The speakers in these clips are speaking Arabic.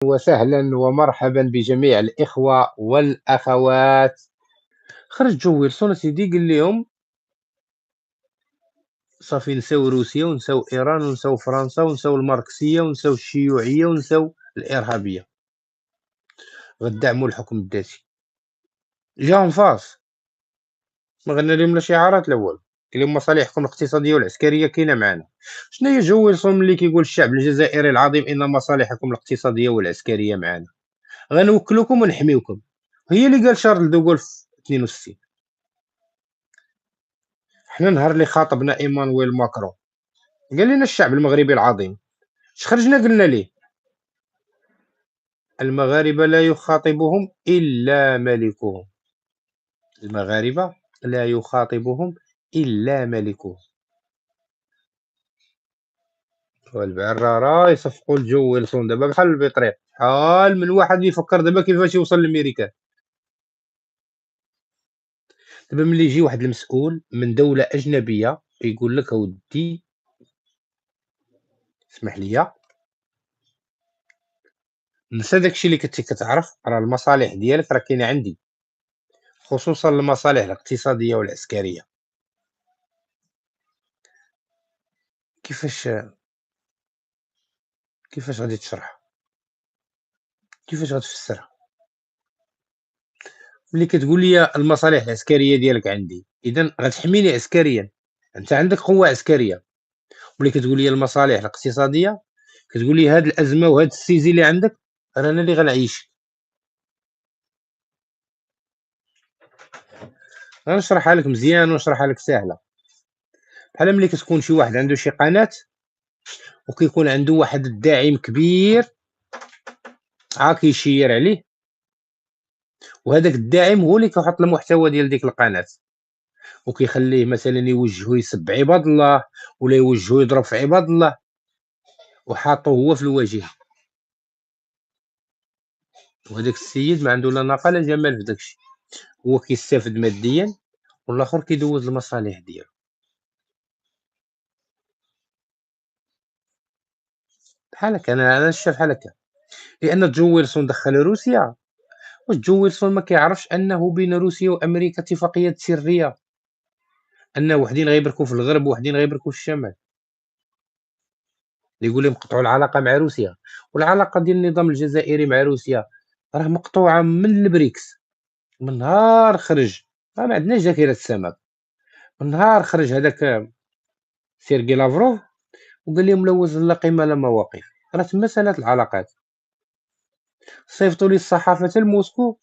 وسهلا ومرحبا بجميع الإخوة والأخوات. خرج جو ويلسون سيدي قال لهم صافي نساو روسيا ونساو إيران ونساو فرنسا ونساو الماركسية ونساو الشيوعية ونساو الإرهابية، غدعموا الحكم الذاتي. جاهم فاس ما غنى لهم لا شعارات لا والو، قال لهم مصالحكم الاقتصادية والعسكرية كاينة معنا. شنو هي جو ويلسون ملي كيقول الشعب الجزائري العظيم إن مصالحكم الاقتصادية والعسكرية معنا، غنوكلوكم ونحميوكم؟ هي اللي قال شارل دوغول في 62. حنا نهار اللي خاطبنا ايمانويل ماكرون قال لنا الشعب المغربي العظيم، اش خرجنا قلنا ليه؟ المغاربه لا يخاطبهم الا ملكهم، المغاربه لا يخاطبهم الا ملكهم. والبعرة يصفقوا الجو ويلسون دابا بحال البطريق، شحال من واحد يفكر دابا كيفاش يوصل لامريكا. دابا ملي يجي واحد المسؤول من دوله اجنبيه يقول لك اودي اسمح لي، نسى داكشي اللي كنتي كتعرف، راه المصالح ديالك راه كاينه عندي، خصوصا المصالح الاقتصاديه والعسكريه. كيفاش كيفاش غادي تشرحها؟ كيفاش غتفسرها؟ ملي كتقول لي المصالح العسكرية ديالك عندي، إذا غتحميني عسكريًا، أنت عندك قوة عسكرية. ملي كتقول لي المصالح الاقتصادية، كتقول لي هاد الأزمة وهاد السيزي اللي عندك راه أنا اللي غنعيشك. غنشرحها لك مزيان ونشرحها لك ساهلة، بحال ملي كتكون شي واحد عنده شي قناة وكيكون عنده واحد الداعم كبير كيشير عليه، وهذاك الداعم هو اللي كيحط المحتوى ديال ديك القناة، وكيخليه مثلًا يوجهو يسب عباد الله، ولا يوجهو يضرب في عباد الله، وحاطّو هو في الواجهة. وهداك السيد ما عنده لا ناقة لا جمال في داكشي، هو كيستافد ماديًا والآخر كيدوّز المصالح ديالو. بحال هكا أنا شايف بحال هكا، لأن جو ويلسون دخّل روسيا، واش جو ويلسون ما كيعرفش أنه بين روسيا وأمريكا اتفاقيات سرية، أن وحدين غيبركو في الغرب ووحدين غيبركو في الشمال، اللي يقول لهم قطعوا العلاقة مع روسيا، والعلاقة ديال النظام الجزائري مع روسيا راه مقطوعة من البريكس، من نهار خرج، ما عندناش ذاكرة السمك، من نهار خرج هذاك سيرجي لافروف وقال لهم لا وزن لا قيمة لا مواقف، راه تما سالات العلاقات. صيفطوا لي الصحافة حتى لموسكو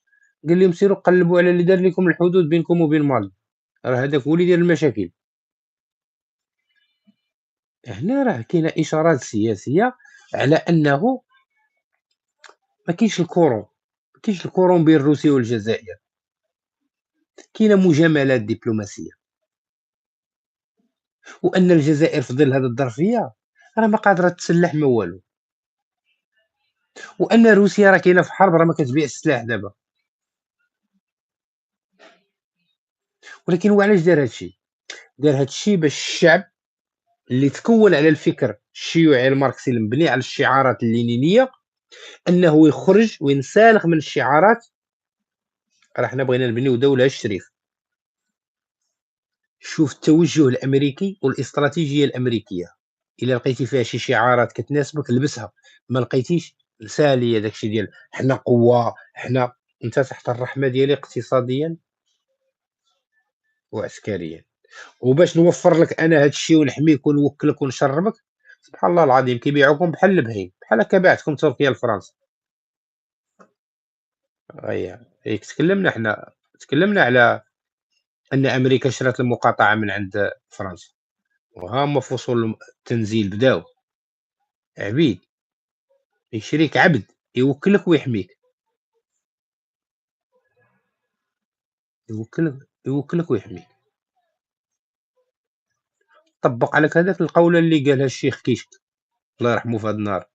قال لهم سيروا قلبوا على اللي دار لكم الحدود بينكم وبين مالي، راه هذاك هو اللي داير المشاكل. هنا راه كاينة إشارات سياسية على أنه ما كاينش الكورون، ما كاينش الكورون بين روسيا والجزائر، كاينة مجاملات دبلوماسية، وأن الجزائر في ظل هذه الظرفية راه ما قادرة تسلّح ما والو، وأن روسيا راه كاينة في حرب، راه ما كتبيعش السلاح دابا. ولكن هو علاش دار هاد الشي؟ دار هاد الشي باش الشعب اللي تكوّن على الفكر الشيوعي الماركسي المبني على الشعارات اللينينية أنه يخرج وينسلخ من الشعارات، راه حنا بغينا نبنيو دولة الشريف. شوف التوجه الأمريكي والاستراتيجية الأمريكية، إلا لقيتي فيها شي شعارات كتناسبك لبسها، ما لقيتيش سالي هذاك الشي ديال حنا قوة، حنا أنت تحت الرحمة ديالي اقتصاديًا وعسكريًا، وباش نوفر لك أنا هاد الشي ونحميك ونوكلك ونشربك، سبحان الله العظيم كيبيعوكم بحال البهيم، بحال هكا باعتكم تركيا لفرنسا. هي تكلمنا حنا، تكلمنا على أن أمريكا شرات المقاطعة من عند فرنسا، وها هما في وصول التنزيل بداو عبيد، يشريك عبد يوكلك ويحميك، يوكلك ويحميك. طبّق عليك هذاك القولة اللي قالها الشيخ كيشك الله يرحمه في هذا النهار،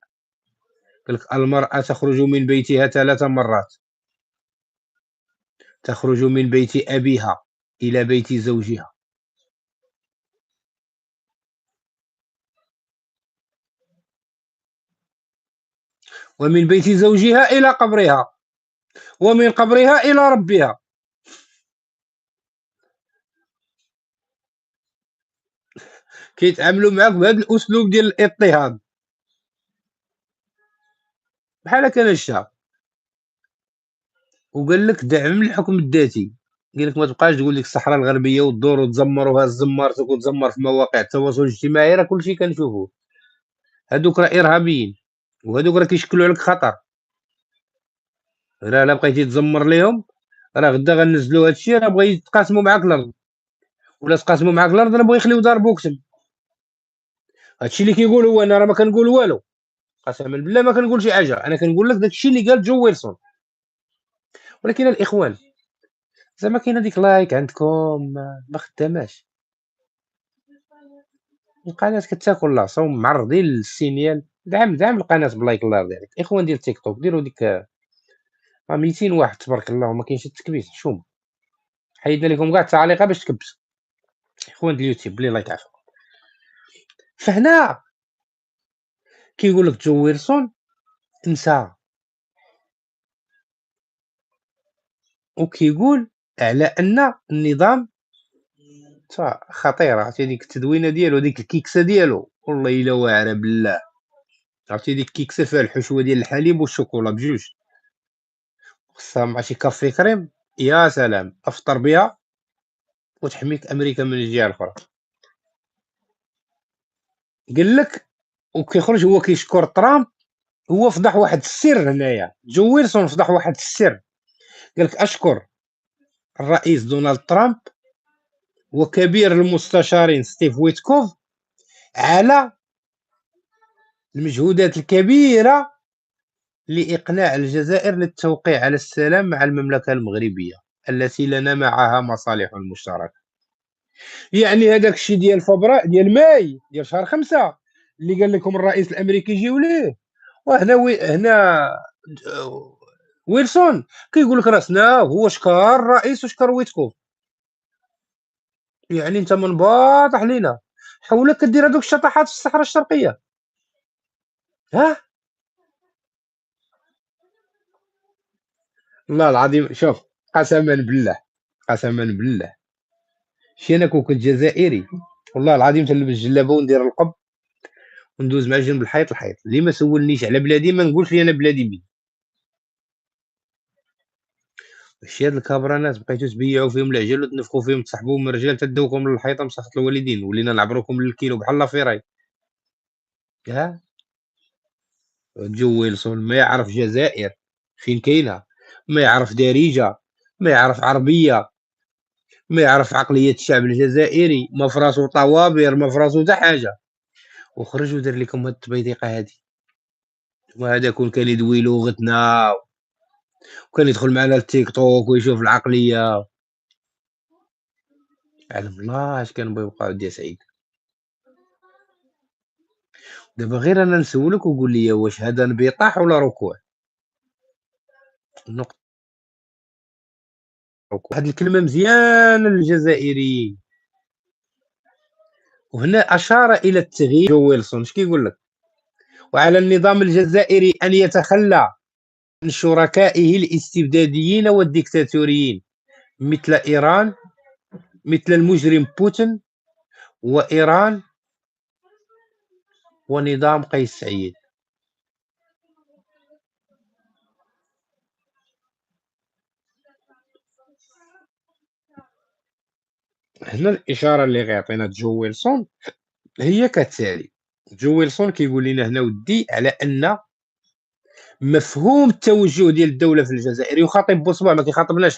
قال لك: "المرأة تخرج من بيتها 3 مرات، تخرج من بيت أبيها إلى بيت زوجها." ومن بيت زوجها إلى قبرها، ومن قبرها إلى ربها. كيتعاملوا معاك بهذا الأسلوب ديال الاضطهاد بحال هكا. انا الشعب وقال لك دعم الحكم الذاتي، قال لك ما تبقاش تقول لك الصحراء الغربيه والدور وتزمر وهز زمارتك وتزمر في مواقع التواصل الاجتماعي، راه كلشي كنشوفوه. هادوك راه ارهابيين، وهادوك راه كيشكلوا عليك خطر. راه لا بقيتي تزمر ليهم، راه غدا غنزلوا هادشي، راه بغا يتقاسموا معاك الارض، ولا تقاسموا معاك الارض راه بغا يخليو يضربوك تما. هادشي اللي كيقول هو، انا راه ما كنقول والو، قسما بالله ما كنقول شي حاجه، انا كنقول لك داكشي اللي قال جو ويلسون. ولكن الاخوان زعما كاينه ديك لايك عندكم ما خداماش، القناه كتاكل لاصوم معرضين للسينيال. دعم القناه بلايك الله يرضي عليك. الاخوان ديال تيك توك ديروا ديك 200 واحد تبارك الله وما كاينش التكبيس، شوم حيدنا لكم كاع التعليقات باش تكبسوا. اخوان ديال اليوتيوب بلي لايك عافاكم. فهنا كيقول لك جو ويلسون انسى، وكيقول على ان النظام خطير. عرفتي ديك التدوينه ديالو، ديك الكيكسه ديالو والله الا واعره بالله. عرفتي ديك الكيكسه فيها الحشوه ديال الحليب والشوكولا بجوج، خصها مع شي كافي كريم، يا سلام افطر بها وتحميك امريكا من الجهه الاخرى. قال لك وكيخرج هو كيشكر ترامب. هو فضح واحد السر هنايا، جو ويلسون فضح واحد السر. قال لك اشكر الرئيس دونالد ترامب وكبير المستشارين ستيف ويتكوف على المجهودات الكبيره لإقناع الجزائر للتوقيع على السلام مع المملكة المغربية التي لنا معها مصالح مشتركة. يعني هذاك الشيء ديال فبراير ديال ماي ديال شهر 5 اللي قال لكم الرئيس الامريكي يجيو ليه، وهنا هنا ويلسون كيقول لك راسنا هو شكر الرئيس وشكر ويتكوف. يعني انت من باطح لينا حولك كدير هذوك الشطحات في الصحراء الشرقيه. ها والله العظيم شوف، قسما بالله قسما بالله شي انا كون كنت جزائري والله العظيم تلبس الجلابه وندير القب وندوز مع جنب الحيط اللي ما سولنيش على بلادي ما نقولش لي انا بلادي مين. شي هاد الكابرانات بقيتو تبيعوا فيهم العجل وتنفخوا فيهم تسحبوا من الرجال تدوكم للحيطه مسخط الوالدين، ولينا نعبروكم للكيلو بحال لافيراي. ها جو ويلسون ما يعرف جزائر فين كاينه، ما يعرف دارجه، ما يعرف عربيه، ما يعرف عقليه الشعب الجزائري، ما فراسو طوابير، ما فراسو حتى حاجه. وخرج ودار لكم هاد التبيديقه هادي. وهذا كان يدوي لغتنا وكان يدخل معنا للتيك توك ويشوف العقليه. علم الله اش كان بغا يوقع ودي سعيد. دابا غير انا نسولك وقول لي واش هذا انبطاح ولا ركوع؟ نقطة. ركوع واحد الكلمة مزيانة للجزائريين. وهنا أشار إلى التغيير. جو ويلسون اش كيقول لك؟ وعلى النظام الجزائري أن يتخلى عن شركائه الاستبداديين والديكتاتوريين مثل إيران، مثل المجرم بوتين وإيران ونظام قيس سعيد. هنا الإشارة اللي غيعطينا جو ويلسون هي كالتالي. جو ويلسون كيقول لنا هنا ودي على أن مفهوم التوجه ديال الدولة في الجزائر يخاطب بوصبع، ما كيخاطبناش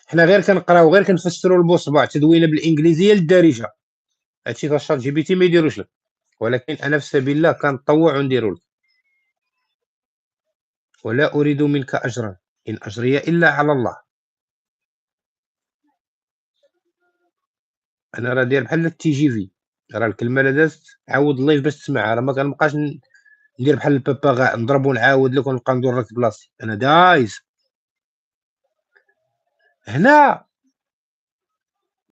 حنا غير كنقراو غير كنفسروا البوصبع تدوينه بالانجليزيه للدارجه. هادشي تاع شات جي بي تي ما يديروش لك، ولكن انا في سبيل الله كنطوع ونديرو لك. ولا اريد منك اجرا ان اجري الا على الله. انا راه داير بحال التي جي في، راه الكلمه لا دازت عاود اللايف باش تسمعها، راه ما كنبقاش ندير بحال الباباغا نضرب ونعاود لك ونبقى ندور لك بلاصتي. انا دايز هنا